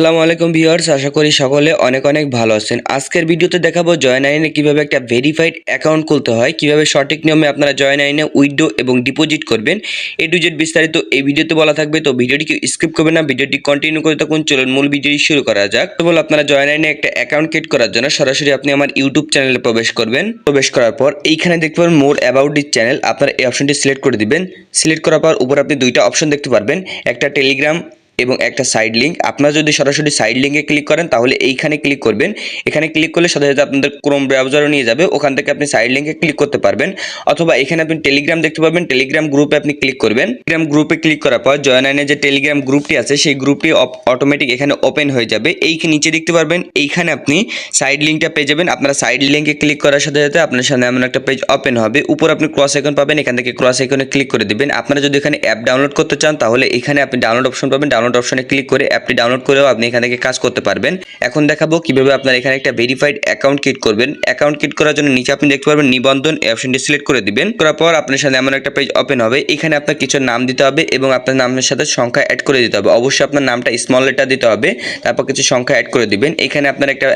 আসসালামু আলাইকুম ভিউয়ার্স, আশা করি সকলে অনেক অনেক ভালো আছেন। আজকের ভিডিওতে দেখাবো জয়েন9এ কিভাবে একটা ভেরিফাইড অ্যাকাউন্ট খুলতে হয়, কিভাবে সঠিক নিয়মে আপনারা জয়েন9এ উইথড্র এবং ডিপোজিট করবেন। এ টু জেড বিস্তারিত এই ভিডিওতে বলা থাকবে, তো ভিডিওটিকে স্কিপ করবেন না, ভিডিওটি কন্টিনিউ করে থাকুন। চলুন মূল ভিডিওটি শুরু করা যাক। তো বল আপনারা জয়েন9এ একটা অ্যাকাউন্ট ক্রিয়েট করার জন্য সরাসরি আপনি আমার ইউটিউব চ্যানেলে প্রবেশ করবেন। প্রবেশ করার পর এইখানে দেখতে পাবেন মোর অ্যাবাউট দিস চ্যানেল, আপনারা এই অপশনটি সিলেক্ট করে দিবেন। সিলেক্ট করার পর উপর আপনি দুইটা অপশন দেখতে পারবেন, একটা টেলিগ্রাম এবং একটা সাইড লিঙ্ক। আপনারা যদি সরাসরি সাইড লিঙ্কে ক্লিক করেন তাহলে এইখানে ক্লিক করবেন। এখানে ক্লিক করলে সাথে সাথে আপনাদের ক্রোম ব্রাউজারও নিয়ে যাবে, ওখান থেকে আপনি সাইড লিঙ্কে ক্লিক করতে পারবেন। অথবা এখানে আপনি টেলিগ্রাম দেখতে পাবেন, টেলিগ্রাম গ্রুপে আপনি ক্লিক করবেন। টেলিগ্রাম গ্রুপে ক্লিক করার পর জয়েন9এর যে টেলিগ্রাম গ্রুপটি আছে সেই গ্রুপটি অটোমেটিক এখানে ওপেন হয়ে যাবে। এই নিচে দেখতে পারবেন, এইখানে আপনি সাইড লিঙ্কটা পেয়ে যাবেন। আপনারা সাইড লিঙ্কে ক্লিক করার সাথে সাথে আপনার সামনে এমন একটা পেজ ওপেন হবে। উপর আপনি ক্রস আইকন পাবেন, এখান থেকে ক্রস আইকনে ক্লিক করে দিবেন। আপনারা যদি এখানে অ্যাপ ডাউনলোড করতে চান তাহলে এখানে আপনি ডাউনলোড অপশন পাবেন, ডাউনলোড অপশনে ক্লিক করে অ্যাপটি ডাউনলোড করেও আপনি এখান থেকে কাজ করতে পারবেন। এখন দেখাবো কিভাবে আপনারা এখানে একটা ভেরিফাইড অ্যাকাউন্ট ক্রিয়েট করবেন। অ্যাকাউন্ট ক্রিয়েট করার জন্য নিচে আপনি দেখতে পারবেন নিবন্ধন, এই অপশনটি সিলেক্ট করে দিবেন। করার পর আপনার সামনে এমন একটা পেজ ওপেন হবে। এখানে আপনার কিছু নাম দিতে হবে এবং আপনার নামের সাথে সংখ্যা অ্যাড করে দিতে হবে। অবশ্যই আপনার নামটা স্মল লেটার দিতে হবে, তারপর কিছু সংখ্যা অ্যাড করে দিবেন। এখানে আপনার একটা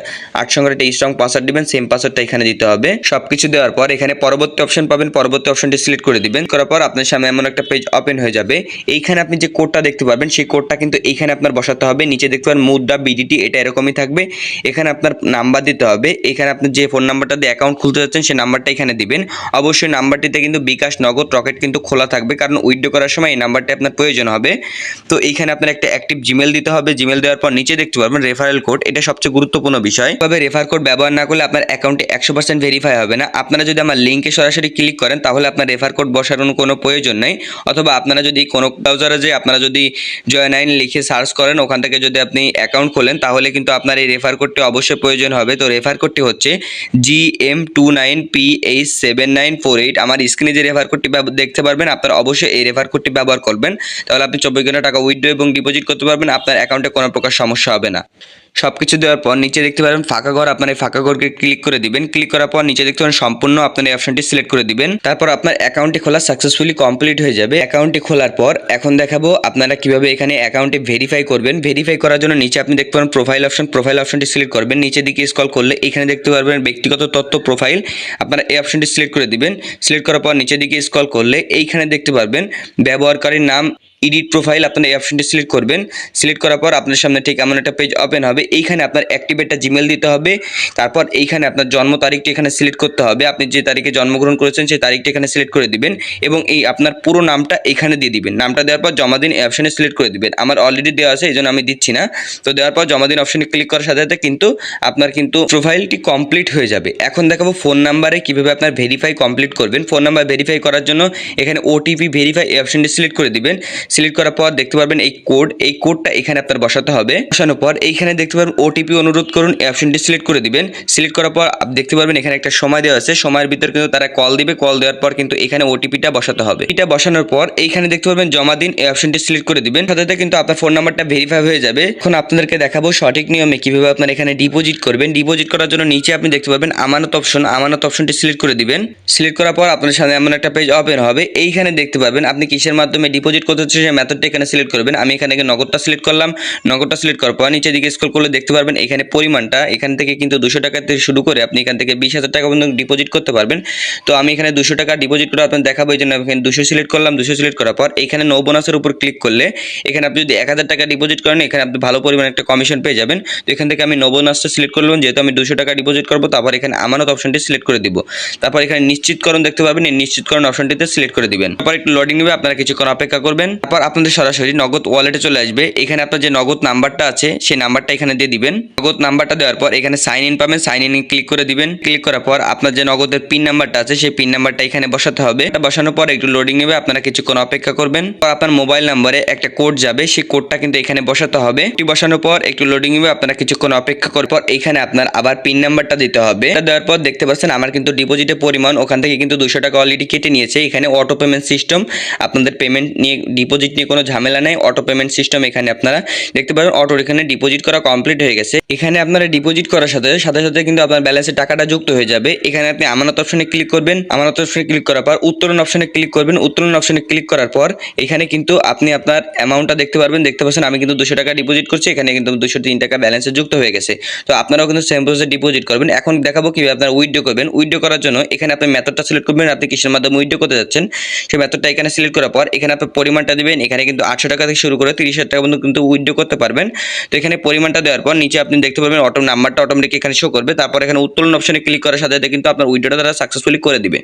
8 সংখ্যার একটা স্ট্রং পাসওয়ার্ড দিবেন, সেম পাসওয়ার্ডটা এখানে দিতে হবে। সবকিছু দেওয়ার পর এখানে পরবর্তী অপশন পাবেন, পরবর্তী অপশনটি সিলেক্ট করে দিবেন। করার পর আপনার সামনে এমন একটা পেজ ওপেন হয়ে যাবে। এইখানে আপনি যে কোডটা দেখতে পারবেন সেই কোডটা কিন্তু এইখানে আপনার বসাতে হবে। নিচে দেখতে পারেন মুদ্রা বিডিটি, এটা এরকমই থাকবে। এখানে আপনার নাম্বার দিতে হবে। এখানে আপনি যে ফোন নাম্বারটা দিয়ে অ্যাকাউন্ট খুলতে যাচ্ছেন সেই নাম্বারটা এখানে দিবেন। অবশ্যই নাম্বারটিতে কিন্তু বিকাশ, নগদ, রকেট কিন্তু খোলা থাকবে, কারণ উইথড্র করার সময় এই নাম্বারটি আপনার প্রয়োজন হবে। তো এইখানে আপনার একটা অ্যাক্টিভ জিমেল দিতে হবে। জিমেল দেওয়ার পর নিচে দেখতে পারবেন রেফারেল কোড, এটা সবচেয়ে গুরুত্বপূর্ণ বিষয়। তবে রেফার কোড ব্যবহার না করলে আপনার অ্যাকাউন্টে 100% ভেরিফাই হবে না। আপনারা যদি আমার লিঙ্কে সরাসরি ক্লিক করেন তাহলে আপনার রেফার কোড বসানোর কোনো প্রয়োজন নেই। অথবা আপনারা যদি কোনো ব্রাউজারে যে আপনারা যদি জয়েন9 লিখে সার্চ করেন, ওখান থেকে যদি আপনি অ্যাকাউন্ট খোলেন তাহলে কিন্তু আপনার এই রেফার কোডটি অবশ্যই প্রয়োজন হবে। তো রেফার কোডটি হচ্ছে GM29PH7948। আমার স্ক্রিনে যে রেফার কোডটি দেখতে পারবেন, আপনারা অবশ্যই এই রেফার কোডটি ব্যবহার করবেন। তাহলে আপনি 24 ঘন্টা টাকা উইথড্র এবং ডিপোজিট করতে পারবেন, আপনার অ্যাকাউন্টে কোনো প্রকার সমস্যা হবে না। সবকিছু দেওয়ার পর নিচে দেখতে পারবেন ফাঁকা ঘর, আপনার এই ফাঁকা ঘরকে ক্লিক করে দিবেন। ক্লিক করার পর নিচে দেখতে পারেন সম্পূর্ণ, আপনার এই অপশনটি সিলেক্ট করে দিবেন। তারপর আপনার অ্যাকাউন্টটি খোলা সাকসেসফুলি কমপ্লিট হয়ে যাবে। অ্যাকাউন্টটি খোলার পর এখন দেখাবো আপনারা কিভাবে এখানে অ্যাকাউন্টে ভেরিফাই করবেন। ভেরিফাই করার জন্য নিচে আপনি দেখতে পারেন প্রোফাইল অপশন, প্রোফাইল অপশনটি সিলেক্ট করবেন। নিচের দিকে স্ক্রল করলে এখানে দেখতে পারবেন ব্যক্তিগত তথ্য প্রোফাইল, আপনারা এই অপশনটি সিলেক্ট করে দিবেন। সিলেক্ট করার পর নিচের দিকে স্ক্রল করলে এইখানে দেখতে পারবেন ব্যবহারকারীর নাম, এডিট প্রোফাইল, আপনারা এই অপশনটি সিলেক্ট করবেন। সিলেক্ট করার পর আপনার সামনে ঠিক এমন একটা পেজ ওপেন হবে। এইখানে আপনার অ্যাক্টিভ একটা জিমেল দিতে হবে। তারপর এইখানে আপনার জন্ম তারিখটি এখানে সিলেক্ট করতে হবে। আপনি যে তারিখে জন্মগ্রহণ করেছেন সেই তারিখটি এখানে সিলেক্ট করে দিবেন এবং এই আপনার পুরো নামটা এখানে দিয়ে দিবেন। নামটা দেওয়ার পর জমা দিন এই অপশনে সিলেক্ট করে দিবেন। আমার অলরেডি দেওয়া আছে, এই জন্য আমি দিচ্ছি না। তো দেওয়ার পর জমা দিন অপশনে ক্লিক করার সাথে সাথে কিন্তু আপনার কিন্তু প্রোফাইলটি কমপ্লিট হয়ে যাবে। এখন দেখাবো ফোন নাম্বারে কিভাবে আপনার ভেরিফাই কমপ্লিট করবেন। ফোন নাম্বার ভেরিফাই করার জন্য এখানে ওটিপি ভেরিফাই এই অপশনটি সিলেক্ট করে দিবেন। সিলেক্ট করার পর দেখতে পারবেন এই কোডটা এখানে আপনার বসাতে হবে। বসানোর পর এইখানে দেখতে পারবেন ওটিপি অনুরোধ করুন, এই অপশনটি সিলেক্ট করে দিবেন। সিলেক্ট করার পর দেখতে পারবেন এখানে একটা সময় দেওয়া আছে, সময়ের ভিতর কিন্তু তারা কল দিবে। কল দেওয়ার পর কিন্তু এখানে ওটিপিটা বসাতে হবে। এটা বসানোর পর এইখানে দেখতে পারবেন জমা দিন, এই অপশনটি সিলেক্ট করে দিবেন। সাথে সাথে কিন্তু আপনার ফোন নাম্বারটা ভেরিফাই হয়ে যাবে। এখন আপনাদেরকে দেখাবো সঠিক নিয়মে কিভাবে আপনার এখানে ডিপোজিট করবেন। ডিপোজিট করার জন্য নিচে আপনি দেখতে পাবেন আমানত অপশন, আমানত অপশনটি সিলেক্ট করে দিবেন। সিলেক্ট করার পর আপনার সামনে এমন একটা পেজ ওপেন হবে। এইখানে দেখতে পাবেন আপনি কিসের মাধ্যমে ডিপোজিট করতে হচ্ছে সেই মেথডটা এখানে সিলেক্ট করবেন। আমি এখানে নগদটা সিলেক্ট করলাম। নগদটা সিলেক্ট করার পর নিচের দিকে স্ক্রল করলে দেখতে পারবেন এখানে পরিমাণটা এখান থেকে কিন্তু 200 টাকা থেকে শুরু করে আপনি এখান থেকে 20,000 টাকা পর্যন্ত ডিপোজিট করতে পারবেন। তো আমি এখানে 200 টাকা ডিপোজিট করে আপনাদের দেখাবো, এই জন্য এখানে 200 সিলেক্ট করলাম। 200 সিলেক্ট করার পর এখানে নো বোনাসের উপর ক্লিক করলে এখানে আপনি যদি 1000 টাকা ডিপোজিট করেন এখানে আপনি ভালো পরিমাণে একটা কমিশন পেয়ে যাবেন। তো এখান থেকে আমি নো বোনাসটা সিলেক্ট করলাম, যেহেতু আমি 200 টাকা ডিপোজিট করবো। তারপর এখানে আমানত অপশনটি সিলেক্ট করে দিব। তারপর এখানে নিশ্চিতকরণ দেখতে পাবেন, এই নিশ্চিতকরণ অপশনটিতে সিলেক্ট করে দিবেন। তারপর একটু লোডিং নেবে, আপনারা কিছুক্ষণ অপেক্ষা করবেন। তারপর আপনাদের সরাসরি নগদ ওয়ালেটে চলে আসবে। এখানে আপনার যে নগদ নাম্বারটা আছে সেই নাম্বারটা এখানে দিয়ে দিবেন। নগদ নাম্বারটা দেওয়ার পর এখানে সাইন ইন পাবেন, সাইন ইন ক্লিক করে দিবেন। ক্লিক করার পর আপনার যে নগদের পিন নাম্বারটা আছে সেই পিন নাম্বারটা এখানে বসাতে হবে। এটা বসানোর পর একটু লোডিং নেবে, আপনারা কিছুক্ষণ অপেক্ষা করবেন। পর আপনার মোবাইল নাম্বারে একটা কোড যাবে, সেই কোডটা কিন্তু এখানে বসাতে হবে। এটি বসানোর পর একটু লোডিং নেবে, আপনারা কিছুক্ষণ অপেক্ষা করার পর এখানে আপনার আবার পিন নাম্বারটা দিতে হবে। এটা দেওয়ার পর দেখতে পাচ্ছেন আমার কিন্তু ডিপোজিটের পরিমাণ ওখান থেকে কিন্তু 200 টাকা অলরেডি কেটে নিয়েছে। এখানে অটো পেমেন্ট সিস্টেম আপনাদের পেমেন্ট নিয়ে ডিপোজিট ডিপোজিট নিয়ে কোনো ঝামেলা নেই, অটো পেমেন্ট সিস্টেম এখানে আপনারা দেখতে পারেন অটোর এখানে ডিপোজিট করা কমপ্লিট হয়ে গেছে। এখানে আপনারা ডিপোজিট করার সাথে সাথে কিন্তু আপনার ব্যালেন্সের টাকাটা যুক্ত হয়ে যাবে। এখানে আপনি আমানত অপশনে ক্লিক করবেন, আমানত অপশনে ক্লিক করার পর উত্তোলন অপশনে ক্লিক করবেন, উত্তোলন অপশনে ক্লিক করার পর এখানে কিন্তু আপনি আপনার অ্যামাউন্টটা দেখতে পারবেন। দেখতে পাচ্ছেন আমি কিন্তু 200 টাকা ডিপোজিট করছি, এখানে কিন্তু 203 টাকা ব্যালেন্সে যুক্ত হয়ে গেছে। তো আপনারাও কিন্তু সেম প্রসেসে ডিপোজিট করবেন। এখন দেখাবো কিভাবে আপনারা উইথড্র করবেন। উইথড্র করার জন্য এখানে আপনি মেথডটা সিলেক্ট করবেন, আপনি কিসের মাধ্যমে উইথড্র করতে যাচ্ছেন সেই মেথডটা এখানে সিলেক্ট করার পর এখানে আপনি পরিমাণটা দিবেন। এখানে কিন্তু 800 টাকা থেকে শুরু করে 30,000 টাকা পর্যন্ত কিন্তু উইথড্র করতে পারবেন। তো এখানে পরিমাণটা দেওয়ার পর নিচে আপনি দেখতে পারবেন অটো নাম্বারটা অটোমেটিক এখানে শো করবে। তারপর এখানে উত্তোলন অপশনে ক্লিক করার সাথে সাথে কিন্তু আপনার উইথড্রটা তারা সাকসেসফুলি করে দিবে।